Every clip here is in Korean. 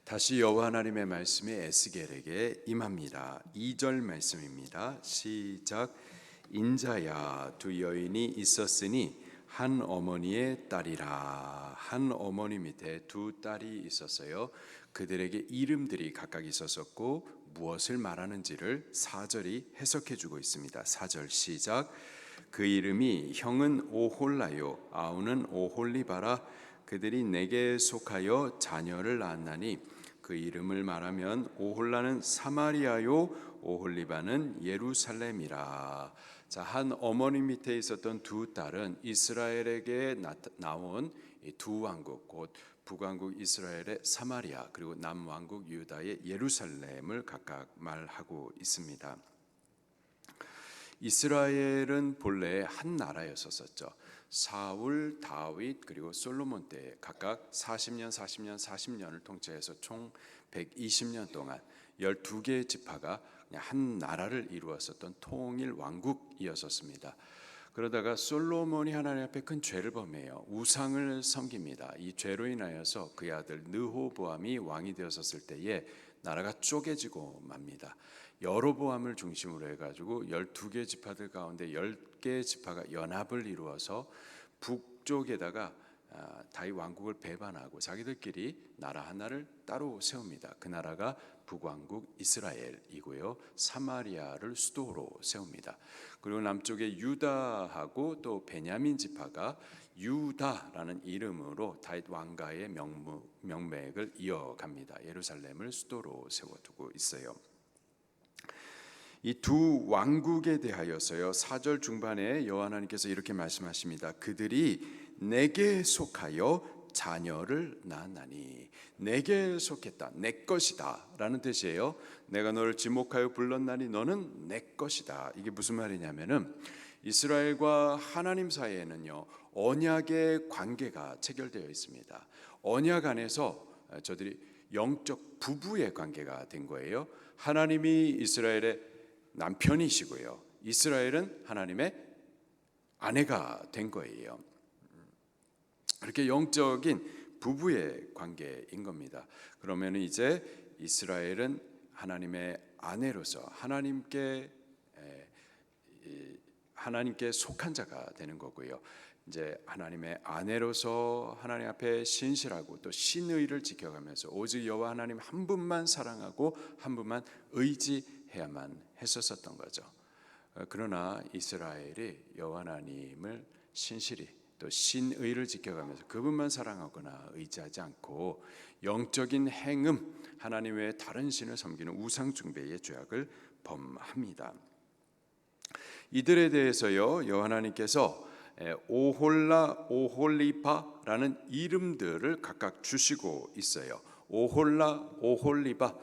다시 여호와 하나님의 말씀이 에스겔에게 임합니다. 2절 말씀입니다. 시작. 인자야, 두 여인이 있었으니 한 어머니의 딸이라. 한 어머니 밑에 두 딸이 있었어요. 그들에게 이름들이 각각 있었었고 무엇을 말하는지를 4절이 해석해 주고 있습니다. 4절 시작. 그 이름이 형은 오홀라요, 아우는 오홀리바라. 그들이 내게 속하여 자녀를 낳았나니 그 이름을 말하면 오홀라는 사마리아요, 오홀리바는 예루살렘이라. 자, 한 어머니 밑에 있었던 두 딸은 이스라엘에게 나온 두 왕국, 곧 북왕국 이스라엘의 사마리아, 그리고 남왕국 유다의 예루살렘을 각각 말하고 있습니다. 이스라엘은 본래 한 나라였었죠. 사울, 다윗, 그리고 솔로몬 때 각각 40년을 통치해서 총 120년 동안 12개의 지파가 그냥 한 나라를 이루었었던 통일 왕국이었습니다. 그러다가 솔로몬이 하나님 앞에 큰 죄를 범해요. 우상을 섬깁니다. 이 죄로 인하여서 그의 아들 르호보암이 왕이 되었을 때에 나라가 쪼개지고 맙니다. 여로보암을 중심으로 해가지고 12개 지파들 가운데 10개의 지파가 연합을 이루어서 북쪽에다가 다윗 왕국을 배반하고 자기들끼리 나라 하나를 따로 세웁니다. 그 나라가 북왕국 이스라엘이고요. 사마리아를 수도로 세웁니다. 그리고 남쪽에 유다하고 또 베냐민 지파가 유다라는 이름으로 다윗 왕가의 명맥을 이어갑니다. 예루살렘을 수도로 세워두고 있어요. 이 두 왕국에 대하여서요, 4절 중반에 여호와 하나님께서 이렇게 말씀하십니다. 그들이 내게 속하여 자녀를 낳았나니. 내게 속했다, 내 것이다 라는 뜻이에요. 내가 너를 지목하여 불렀나니 너는 내 것이다. 이게 무슨 말이냐면은 이스라엘과 하나님 사이에는요, 언약의 관계가 체결되어 있습니다. 언약 안에서 저들이 영적 부부의 관계가 된 거예요. 하나님이 이스라엘의 남편이시고요, 이스라엘은 하나님의 아내가 된 거예요. 이렇게 영적인 부부의 관계인 겁니다. 그러면 이제 이스라엘은 하나님의 아내로서 하나님께 속한 자가 되는 거고요. 이제 하나님의 아내로서 하나님 앞에 신실하고 또 신의를 지켜가면서 오직 여호와 하나님 한 분만 사랑하고 한 분만 의지해야만 했었던 거죠. 그러나 이스라엘이 여호와 하나님을 신실히 또 신의를 지켜가면서 그분만 사랑하거나 의지하지 않고 영적인 행음, 하나님 외에 다른 신을 섬기는 우상 숭배의 죄악을 범합니다. 이들에 대해서요, 여호와 하나님께서 오홀라, 오홀리바라는 이름들을 각각 주시고 있어요. 오홀라, 오홀리바,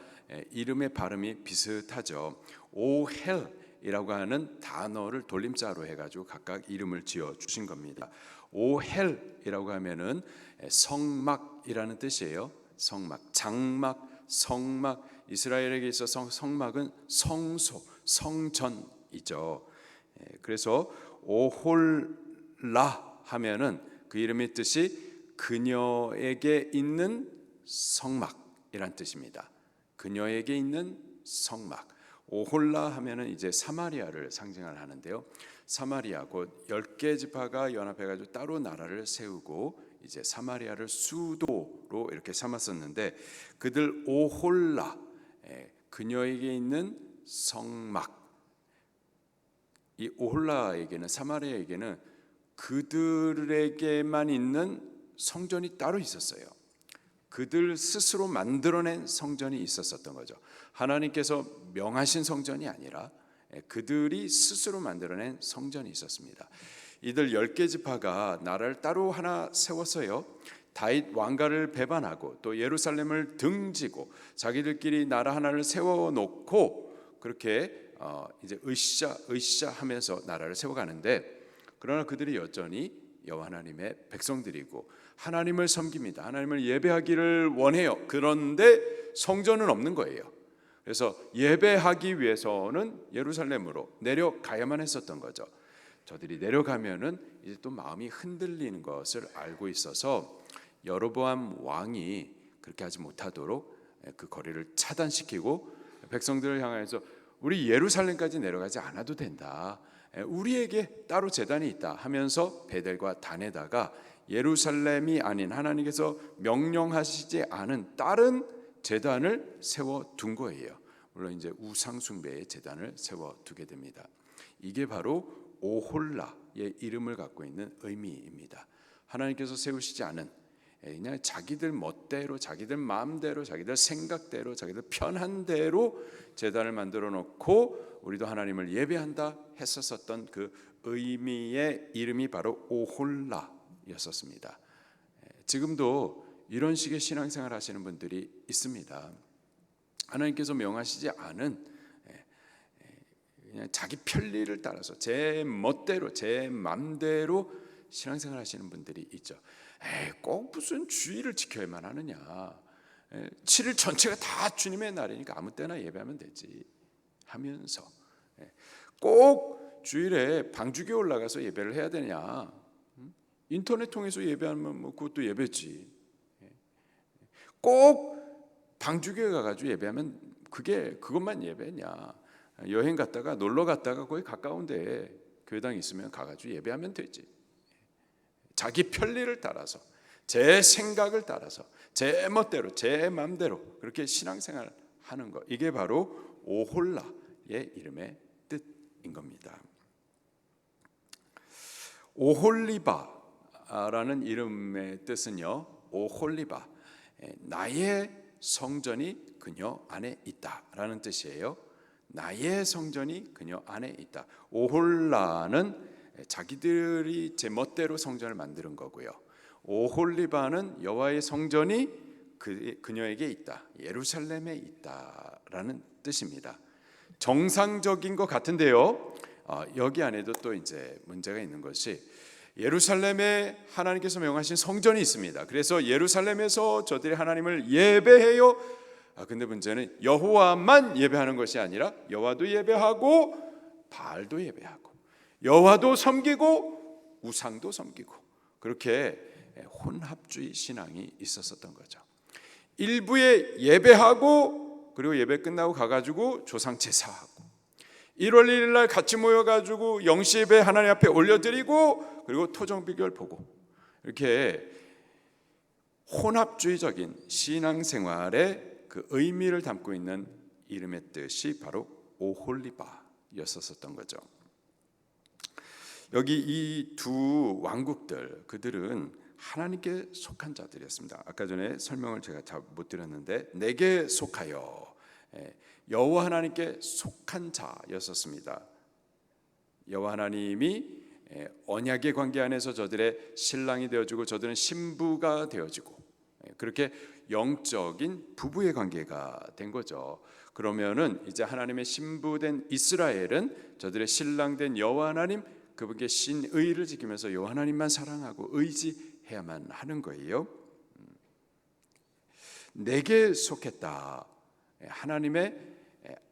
이름의 발음이 비슷하죠. 오헬이라고 하는 단어를 돌림자로 해가지고 각각 이름을 지어 주신 겁니다. 오헬이라고 하면은 성막이라는 뜻이에요. 성막, 장막, 성막. 이스라엘에게 있어서 성막은 성소, 성전이죠. 그래서 오홀라 하면은 그 이름의 뜻이 그녀에게 있는 성막이란 뜻입니다. 그녀에게 있는 성막. 오홀라 하면은 이제 사마리아를 상징을 하는데요. 사마리아 곧 10개 지파가 연합해 가지고 따로 나라를 세우고 이제 사마리아를 수도로 이렇게 삼았었는데, 그들 오홀라, 그녀에게 있는 성막. 이 오홀라에게는, 사마리아에게는 그들에게만 있는 성전이 따로 있었어요. 그들 스스로 만들어낸 성전이 있었던 거죠. 하나님께서 명하신 성전이 아니라 그들이 스스로 만들어낸 성전이 있었습니다. 이들 10개 지파가 나라를 따로 하나 세웠어요. 다윗 왕가를 배반하고 또 예루살렘을 등지고 자기들끼리 나라 하나를 세워놓고 그렇게 이제 으쌰 하면서 나라를 세워가는데, 그러나 그들이 여전히 여호와 하나님의 백성들이고 하나님을 섬깁니다. 하나님을 예배하기를 원해요. 그런데 성전은 없는 거예요. 그래서 예배하기 위해서는 예루살렘으로 내려가야만 했었던 거죠. 저들이 내려가면은 이제 또 마음이 흔들리는 것을 알고 있어서 여로보암 왕이 그렇게 하지 못하도록 그 거리를 차단시키고 백성들을 향해서 우리 예루살렘까지 내려가지 않아도 된다, 우리에게 따로 제단이 있다 하면서 베델과 단에다가 예루살렘이 아닌 하나님께서 명령하시지 않은 다른 제단을 세워둔 거예요. 물론 이제 우상 숭배의 제단을 세워두게 됩니다. 이게 바로 오홀라의 이름을 갖고 있는 의미입니다. 하나님께서 세우시지 않은, 그냥 자기들 멋대로, 자기들 마음대로, 자기들 생각대로, 자기들 편한 대로 제단을 만들어 놓고 우리도 하나님을 예배한다 했었던 그 의미의 이름이 바로 오홀라였었습니다. 지금도 이런 식의 신앙생활 하시는 분들이 있습니다. 하나님께서 명하시지 않은, 그냥 자기 편리를 따라서 제 멋대로, 제 맘대로 신앙생활 하시는 분들이 있죠. 꼭 무슨 주일을 지켜야만 하느냐, 7일 전체가 다 주님의 날이니까 아무 때나 예배하면 되지 하면서, 꼭 주일에 방주교에 올라가서 예배를 해야 되냐, 인터넷 통해서 예배하면 뭐 그것도 예배지, 꼭 방주교에 가가지고 예배하면 그것만 예배냐, 여행 갔다가 놀러 갔다가 거기 가까운데 교회당 있으면 가가지고 예배하면 되지. 자기 편리를 따라서, 제 생각을 따라서, 제 멋대로, 제 마음대로 그렇게 신앙생활 하는 것, 이게 바로 오홀라의 이름의 뜻인 겁니다. 오홀리바라는 이름의 뜻은요, 오홀리바, 나의 성전이 그녀 안에 있다라는 뜻이에요. 나의 성전이 그녀 안에 있다. 오홀라는 자기들이 제 멋대로 성전을 만드는 거고요. 오홀리바는 여호와의 성전이 그녀에게 있다, 예루살렘에 있다라는 뜻입니다. 정상적인 것 같은데요, 여기 안에도 또 이제 문제가 있는 것이, 예루살렘에 하나님께서 명하신 성전이 있습니다. 그래서 예루살렘에서 저들이 하나님을 예배해요. 근데 문제는 여호와만 예배하는 것이 아니라 여호와도 예배하고 바알도 예배하고 여호와도 섬기고 우상도 섬기고, 그렇게 혼합주의 신앙이 있었던 거죠. 일부에 예배하고 그리고 예배 끝나고 가가지고 조상 제사하고, 1월 1일 날 같이 모여가지고 영시예배 하나님 앞에 올려드리고 그리고 토정비결 보고, 이렇게 혼합주의적인 신앙생활의 그 의미를 담고 있는 이름의 뜻이 바로 오홀리바였었던 거죠. 여기 이 두 왕국들, 그들은 하나님께 속한 자들이었습니다. 아까 전에 설명을 제가 잘 못 드렸는데, 내게 속하여, 여호와 하나님께 속한 자였었습니다. 여호와 하나님이 언약의 관계 안에서 저들의 신랑이 되어지고 저들은 신부가 되어지고, 그렇게 영적인 부부의 관계가 된 거죠. 그러면은 이제 하나님의 신부된 이스라엘은 저들의 신랑된 여호와 하나님, 그분께 신의를 지키면서 여호와 하나님만 사랑하고 의지해야만 하는 거예요. 내게 속했다, 하나님의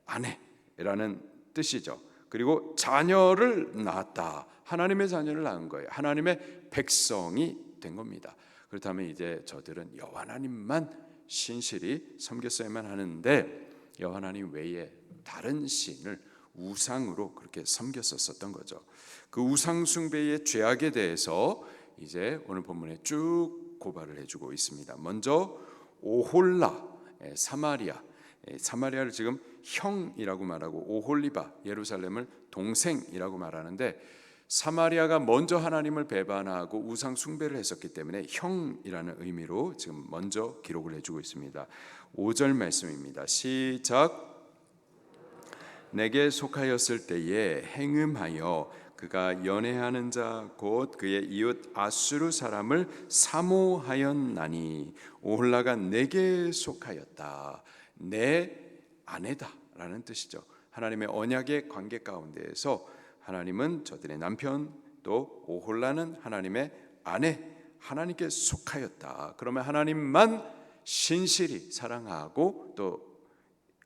아내라는 뜻이죠. 그리고 자녀를 낳았다, 하나님의 자녀를 낳은 거예요. 하나님의 백성이 된 겁니다. 그렇다면 이제 저들은 여호와 하나님만 신실히 섬겼어야만 하는데, 여호와 하나님 외에 다른 신을 우상으로 그렇게 섬겼었던 거죠. 그 우상 숭배의 죄악에 대해서 이제 오늘 본문에 쭉 고발을 해주고 있습니다. 먼저 오홀라, 사마리아를 지금 형이라고 말하고, 오홀리바, 예루살렘을 동생이라고 말하는데, 사마리아가 먼저 하나님을 배반하고 우상 숭배를 했었기 때문에 형이라는 의미로 지금 먼저 기록을 해주고 있습니다. 5절 말씀입니다. 시작. 내게 속하였을 때에 행음하여 그가 연애하는 자 곧 그의 이웃 아수르 사람을 사모하였나니, 오홀라가 내게 속하였다, 내 아내다라는 뜻이죠. 하나님의 언약의 관계 가운데에서 하나님은 저들의 남편, 또 오홀라는 하나님의 아내, 하나님께 속하였다. 그러면 하나님만 신실히 사랑하고 또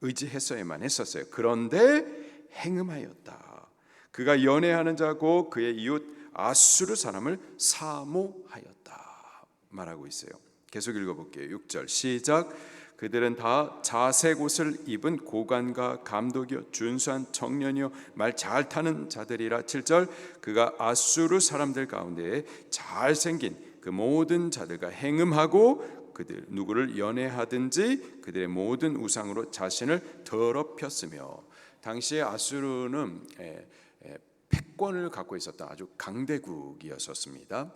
의지했어야만 했었어요. 그런데 행음하였다, 그가 연애하는 자고 그의 이웃 아수르 사람을 사모하였다 말하고 있어요. 계속 읽어볼게요. 6절 시작. 그들은 다 자색 옷을 입은 고관과 감독이요 준수한 청년이요 말 잘 타는 자들이라. 7절 그가 아수르 사람들 가운데 잘생긴 그 모든 자들과 행음하고 그들 누구를 연애하든지 그들의 모든 우상으로 자신을 더럽혔으며. 당시에 아수르는 패권을 갖고 있었던 아주 강대국이었습니다.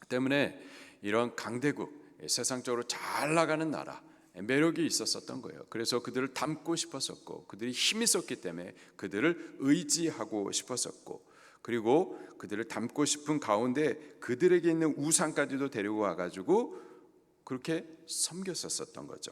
때문에 이런 강대국, 세상적으로 잘 나가는 나라, 매력이 있었던 거예요. 그래서 그들을 닮고 싶었었고, 그들이 힘이 있었기 때문에 그들을 의지하고 싶었었고, 그리고 그들을 닮고 싶은 가운데 그들에게 있는 우상까지도 데리고 와가지고 그렇게 섬겼었던 거죠.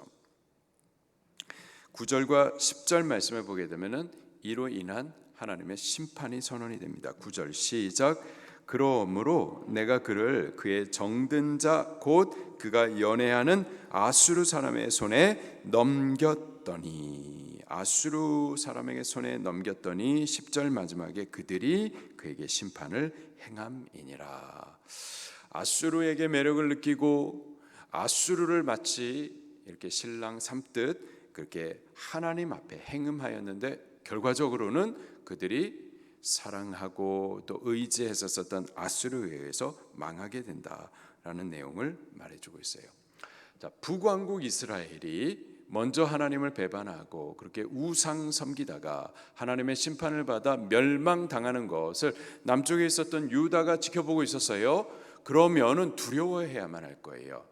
9절과 10절 말씀을 보게 되면은 이로 인한 하나님의 심판이 선언이 됩니다. 9절 시작. 그러므로 내가 그를 그의 정든 자 곧 그가 연애하는 아수르 사람의 손에 넘겼더니. 아수르 사람에게 손에 넘겼더니 10절 마지막에 그들이 그에게 심판을 행함이니라. 아수르에게 매력을 느끼고 아수르를 마치 이렇게 신랑 삼듯 그렇게 하나님 앞에 행음하였는데, 결과적으로는 그들이 사랑하고 또 의지했었던 아수르에 의해서 망하게 된다라는 내용을 말해주고 있어요. 자, 북왕국 이스라엘이 먼저 하나님을 배반하고 그렇게 우상 섬기다가 하나님의 심판을 받아 멸망당하는 것을 남쪽에 있었던 유다가 지켜보고 있었어요. 그러면은 두려워해야만 할 거예요.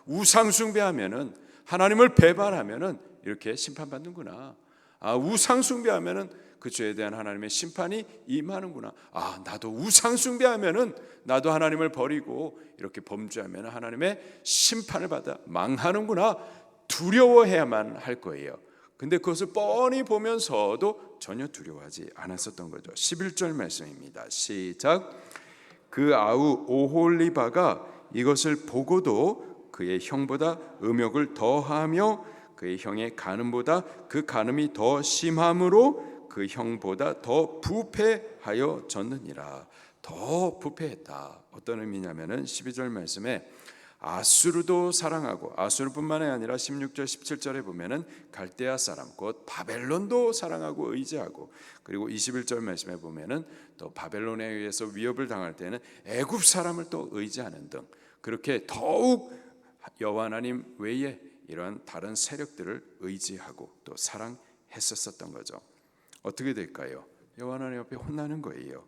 우상 숭배하면은, 하나님을 배반하면은 이렇게 심판받는구나. 우상 숭배하면은 그 죄에 대한 하나님의 심판이 임하는구나. 나도 우상 숭배하면은, 나도 하나님을 버리고 이렇게 범죄하면 하나님의 심판을 받아 망하는구나. 두려워해야만 할 거예요. 근데 그것을 뻔히 보면서도 전혀 두려워하지 않았었던 거죠. 11절 말씀입니다. 시작. 그 아우 오홀리바가 이것을 보고도 그의 형보다 음욕을 더하며 그의 형의 간음보다 그 간음이 더 심함으로 그 형보다 더 부패하여 졌느니라. 더 부패했다. 어떤 의미냐면은 12절 말씀에 아수르도 사랑하고, 아수르뿐만 아니라 16절 17절에 보면은 갈대아 사람 곧 바벨론도 사랑하고 의지하고, 그리고 21절 말씀에 보면은 또 바벨론에 의해서 위협을 당할 때는 애굽 사람을 또 의지하는 등, 그렇게 더욱 여호와 하나님 외에 이러한 다른 세력들을 의지하고 또 사랑했었던 거죠. 어떻게 될까요? 여호와 하나님 앞에 혼나는 거예요.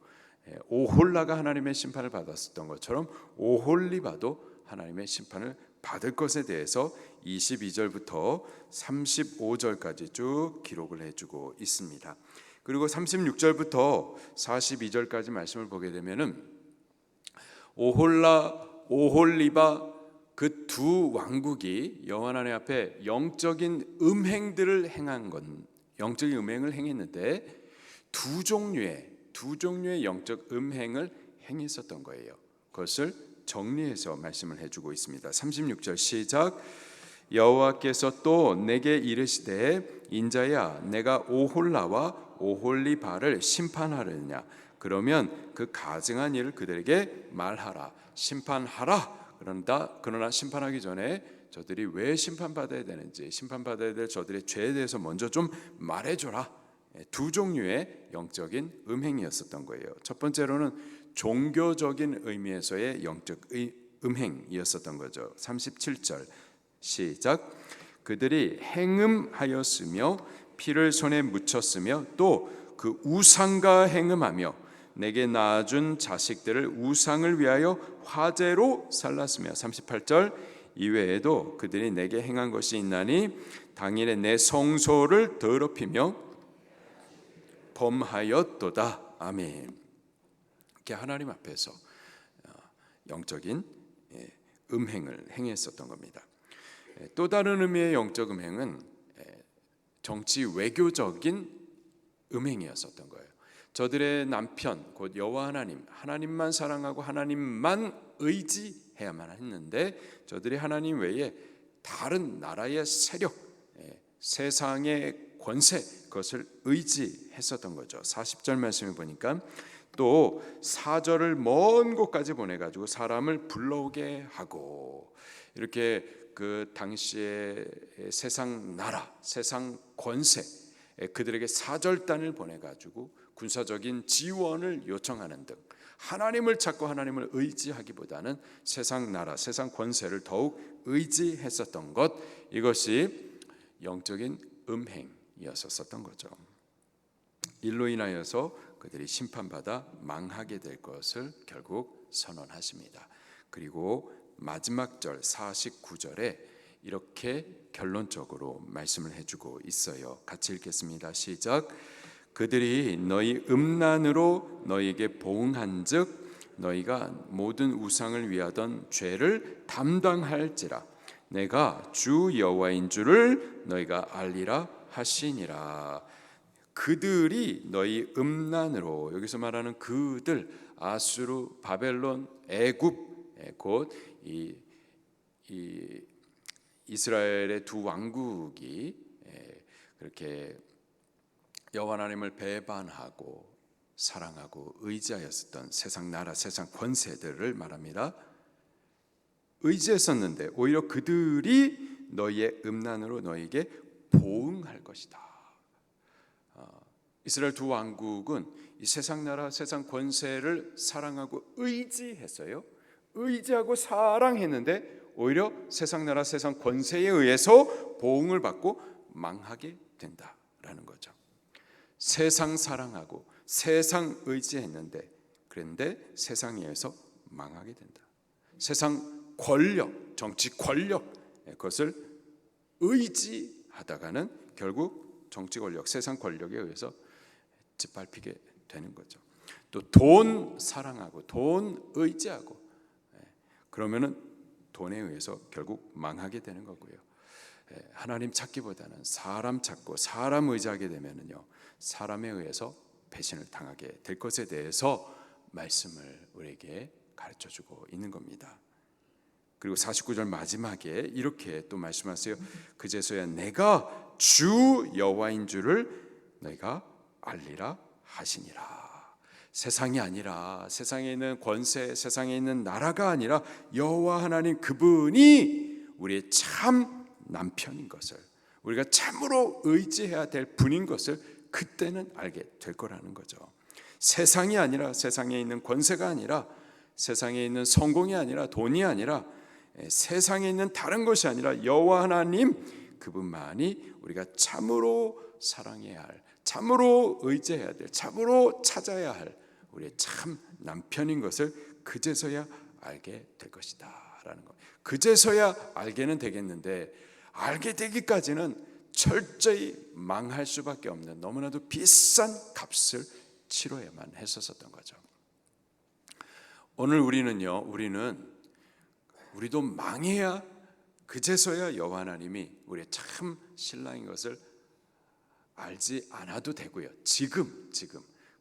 오홀라가 하나님의 심판을 받았었던 것처럼 오홀리바도 하나님의 심판을 받을 것에 대해서 22절부터 35절까지 쭉 기록을 해주고 있습니다. 그리고 36절부터 42절까지 말씀을 보게 되면은 오홀라, 오홀리바 그 두 왕국이 여호와 하나님 앞에 영적인 음행들을 행한 건, 영적인 음행을 행했는데 두 종류의 영적 음행을 행했었던 거예요. 그것을 정리해서 말씀을 해주고 있습니다. 36절 시작. 여호와께서 또 내게 이르시되 인자야 내가 오홀라와 오홀리바를 심판하려냐. 그러면 그 가증한 일을 그들에게 말하라. 심판하라. 그러나 심판하기 전에 저들이 왜 심판받아야 되는지, 심판받아야 될 저들의 죄에 대해서 먼저 좀 말해줘라. 두 종류의 영적인 음행이었었던 거예요. 첫 번째로는 종교적인 의미에서의 영적 음행이었었던 거죠. 37절 시작. 그들이 행음하였으며 피를 손에 묻혔으며 또 그 우상과 행음하며 내게 낳아준 자식들을 우상을 위하여 화제로 살랐으며. 38절 이외에도 그들이 내게 행한 것이 있나니 당일에 내 성소를 더럽히며 범하였도다. 아멘. 이렇게 하나님 앞에서 영적인 음행을 행했었던 겁니다. 또 다른 의미의 영적 음행은 정치 외교적인 음행이었었던 거예요. 저들의 남편 곧 여호와 하나님만 사랑하고 하나님만 의지해야만 했는데 저들이 하나님 외에 다른 나라의 세력, 세상의 권세, 그것을 의지했었던 거죠. 40절 말씀을 보니까 또 사절을 먼 곳까지 보내가지고 사람을 불러오게 하고, 이렇게 그 당시의 세상 나라, 세상 권세, 그들에게 사절단을 보내가지고 군사적인 지원을 요청하는 등 하나님을 찾고 하나님을 의지하기보다는 세상 나라, 세상 권세를 더욱 의지했었던 것, 이것이 영적인 음행이었었던 거죠. 일로 인하여서 그들이 심판받아 망하게 될 것을 결국 선언하십니다. 그리고 마지막 절 49절에 이렇게 결론적으로 말씀을 해주고 있어요. 같이 읽겠습니다. 시작. 그들이 너희 음란으로 너희에게 보응한즉 너희가 모든 우상을 위하던 죄를 담당할지라 내가 주 여호와인 줄을 너희가 알리라 하시니라. 그들이 너희 음란으로, 여기서 말하는 그들, 아수르, 바벨론, 애굽, 곧 이 이스라엘의 두 왕국이 그렇게 여호와 하나님을 배반하고 사랑하고 의지하였었던 세상 나라, 세상 권세들을 말합니다. 의지했었는데 오히려 그들이 너희의 음란으로 너희에게 보응할 것이다. 이스라엘 두 왕국은 이 세상 나라, 세상 권세를 사랑하고 의지했어요. 의지하고 사랑했는데 오히려 세상 나라, 세상 권세에 의해서 보응을 받고 망하게 된다라는 거죠. 세상 사랑하고 세상 의지했는데 그런데 세상에 의해서 망하게 된다. 세상 권력, 정치 권력, 그것을 의지하다가는 결국 정치 권력, 세상 권력에 의해서 짓밟히게 되는 거죠. 또 돈 사랑하고 돈 의지하고 그러면은 돈에 의해서 결국 망하게 되는 거고요. 하나님 찾기보다는 사람 찾고 사람 의지하게 되면은요, 사람에 의해서 배신을 당하게 될 것에 대해서 말씀을 우리에게 가르쳐주고 있는 겁니다. 그리고 49절 마지막에 이렇게 또 말씀하세요. 그제서야 내가 주 여호와인 줄을 너희가 알리라 하시니라. 세상이 아니라, 세상에 있는 권세, 세상에 있는 나라가 아니라 여호와 하나님 그분이 우리의 참 남편인 것을, 우리가 참으로 의지해야 될 분인 것을 그때는 알게 될 거라는 거죠. 세상이 아니라, 세상에 있는 권세가 아니라, 세상에 있는 성공이 아니라, 돈이 아니라, 세상에 있는 다른 것이 아니라 여호와 하나님 그분만이 우리가 참으로 사랑해야 할, 참으로 의지해야 될, 참으로 찾아야 할 우리의 참 남편인 것을 그제서야 알게 될 것이다 라는 것. 그제서야 알게는 되겠는데 알게 되기까지는 철저히 망할 수밖에 없는 너무나도 비싼 값을 치러야만 했었던 거죠. 오늘 우리도 망해야 그제서야 여호와 하나님이 우리의 참 신랑인 것을 알지 않아도 되고요. 지금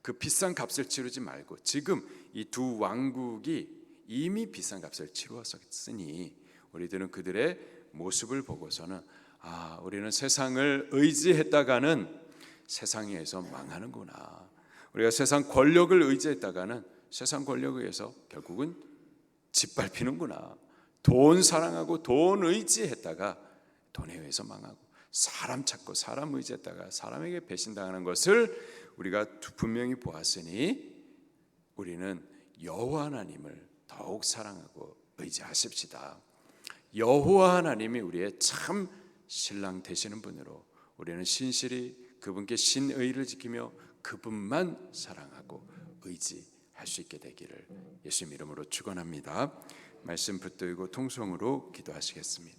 그 비싼 값을 치르지 말고 지금 이 두 왕국이 이미 비싼 값을 치루었으니 우리들은 그들의 모습을 보고서는 우리는 세상을 의지했다가는 세상에 의해서 망하는구나. 우리가 세상 권력을 의지했다가는 세상 권력에 의해서 결국은 짓밟히는구나. 돈 사랑하고 돈 의지했다가 돈에 의해서 망하고, 사람 찾고 사람 의지했다가 사람에게 배신당하는 것을 우리가 분명히 보았으니 우리는 여호와 하나님을 더욱 사랑하고 의지하십시다. 여호와 하나님이 우리의 참 신랑 되시는 분으로 우리는 신실히 그분께 신의를 지키며 그분만 사랑하고 의지할 수 있게 되기를 예수님 이름으로 축원합니다. 말씀 붙들고 통성으로 기도하시겠습니다.